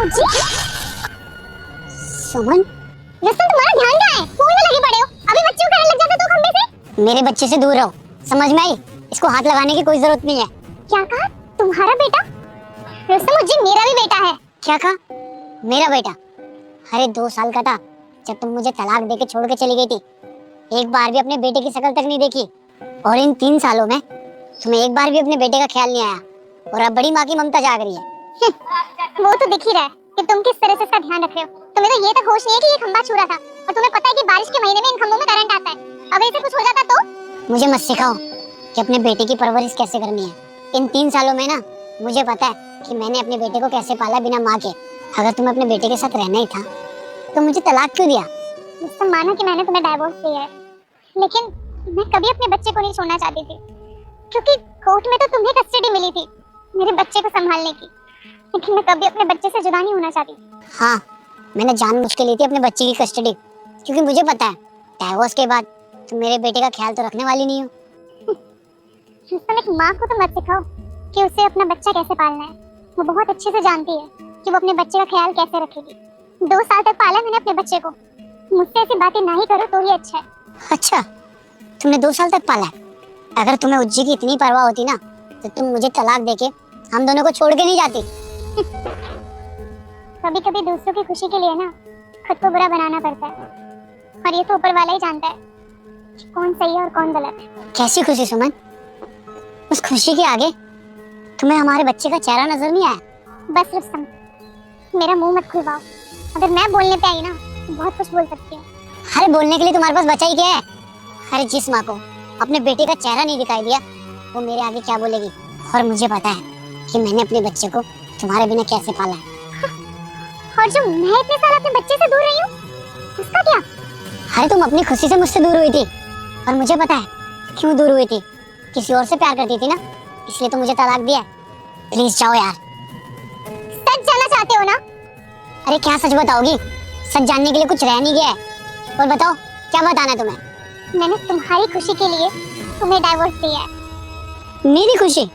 जी सुमन, रस्तम तुम्हारा ध्यान कहाँ है? फोन में लगे पड़े हो। अभी बच्चे को करने लग जाते तो खंबे से। मेरे बच्चे से दूर रहो, समझ में आई? इसको हाथ लगाने की कोई जरूरत नहीं है। क्या कहा? तुम्हारा बेटा? रस्तम जी मेरा भी बेटा है। क्या कहा? मेरा बेटा? अरे 2 साल का था जब तुम मुझे तलाक देके छोड़ के चली गई थी। एक बार भी अपने बेटे की शक्ल तक नहीं देखी, और इन 3 सालों में तुम्हें एक बार भी अपने बेटे का ख्याल नहीं आया, और अब बड़ी माँ की ममता जाग रही है। वो तो दिख ही रहा है कि तुम किस तरह से इसका ध्यान रख रहे हो। तुम्हें तो ये तक होश नहीं है कि ये खंबा छू रहा था, और तुम्हें पता है कि बारिश के महीने में इन खंभों में करंट आता है। अब ऐसे कुछ हो जाता तो? मुझे मत सिखाओ कि अपने बेटे की परवरिश कैसे करनी है। इन 3 सालों में ना मुझे पता है कि मैंने अपने बेटे को कैसे पाला बिना माँ के। अगर तुम्हें अपने बेटे के साथ रहना ही था तो मुझे तलाक क्यों दिया? मुझसे माना कि मैंने तुम्हें डाइवोर्स दिया है, लेकिन मैं कभी अपने बच्चे को नहीं छोड़ना चाहती थी, क्योंकि कोर्ट में तो तुम्हें कस्टडी मिली थी मेरे बच्चे को संभालने की, लेकिन मैं कभी अपने बच्चे से जुदा नहीं होना चाहती। हाँ, मैंने जानबूझ के ली थी अपने बच्चे की कस्टडी, क्योंकि मुझे पता है डाइवोर्स के बाद तुम मेरे बेटे का ख्याल तो रखने वाली नहीं हो। तुम एक माँ को तो मत सिखाओ कि उसे अपना बच्चा कैसे पालना है। वो बहुत अच्छे से जानती है कि वो अपने बच्चे का ख्याल कैसे रखेगी। 2 साल तक पाला मैंने अपने बच्चे को। मुझसे ऐसी बातें ना ही करो तो ही अच्छा है। अच्छा, तुमने 2 साल तक पाला है? अगर तुम्हें उज्जी की इतनी परवाह होती ना तो तुम मुझे तलाक देके हम दोनों को छोड़ के नहीं जाती। कभी कभी दूसरों की खुशी के लिए ना खुद को बुरा बनाना पड़ता है, और ये तो ऊपर वाला ही जानता है कि कौन सही है और कौन गलत है। कैसी खुशी सुमन? उस खुशी के आगे तुम्हें हमारे बच्चे का चेहरा नजर नहीं आया? बस रुस्तम, मेरा मुंह मत खुलवाओ। अगर मैं बोलने पे आई ना तो बहुत कुछ बोल सकती हूँ। अरे बोलने के लिए तुम्हारे पास बचा ही क्या है? अरे जिस माँ को अपने बेटे का चेहरा नहीं दिखाई दिया वो मेरे आगे क्या बोलेगी? और मुझे पता है कि मैंने अपने बच्चे को तुम्हारे बिना कैसे पाला है। और जो मैं इतने साल अपने बच्चे से दूर रही हूँ उसका क्या? अरे तुम अपनी खुशी से मुझसे दूर हुई थी, और मुझे पता है क्यों दूर हुई थी। किसी और से प्यार करती थी ना, इसलिए तो मुझे तलाक दिया। प्लीज जाओ यार। सच जानना चाहते हो ना? अरे क्या सच बताओगी? सच जानने के लिए कुछ रह नहीं गया है। और बताओ क्या बताना है तुम्हें? मैंने तुम्हारी खुशी के लिए तुम्हें डाइवोर्स दिया है। मेरी खुशी?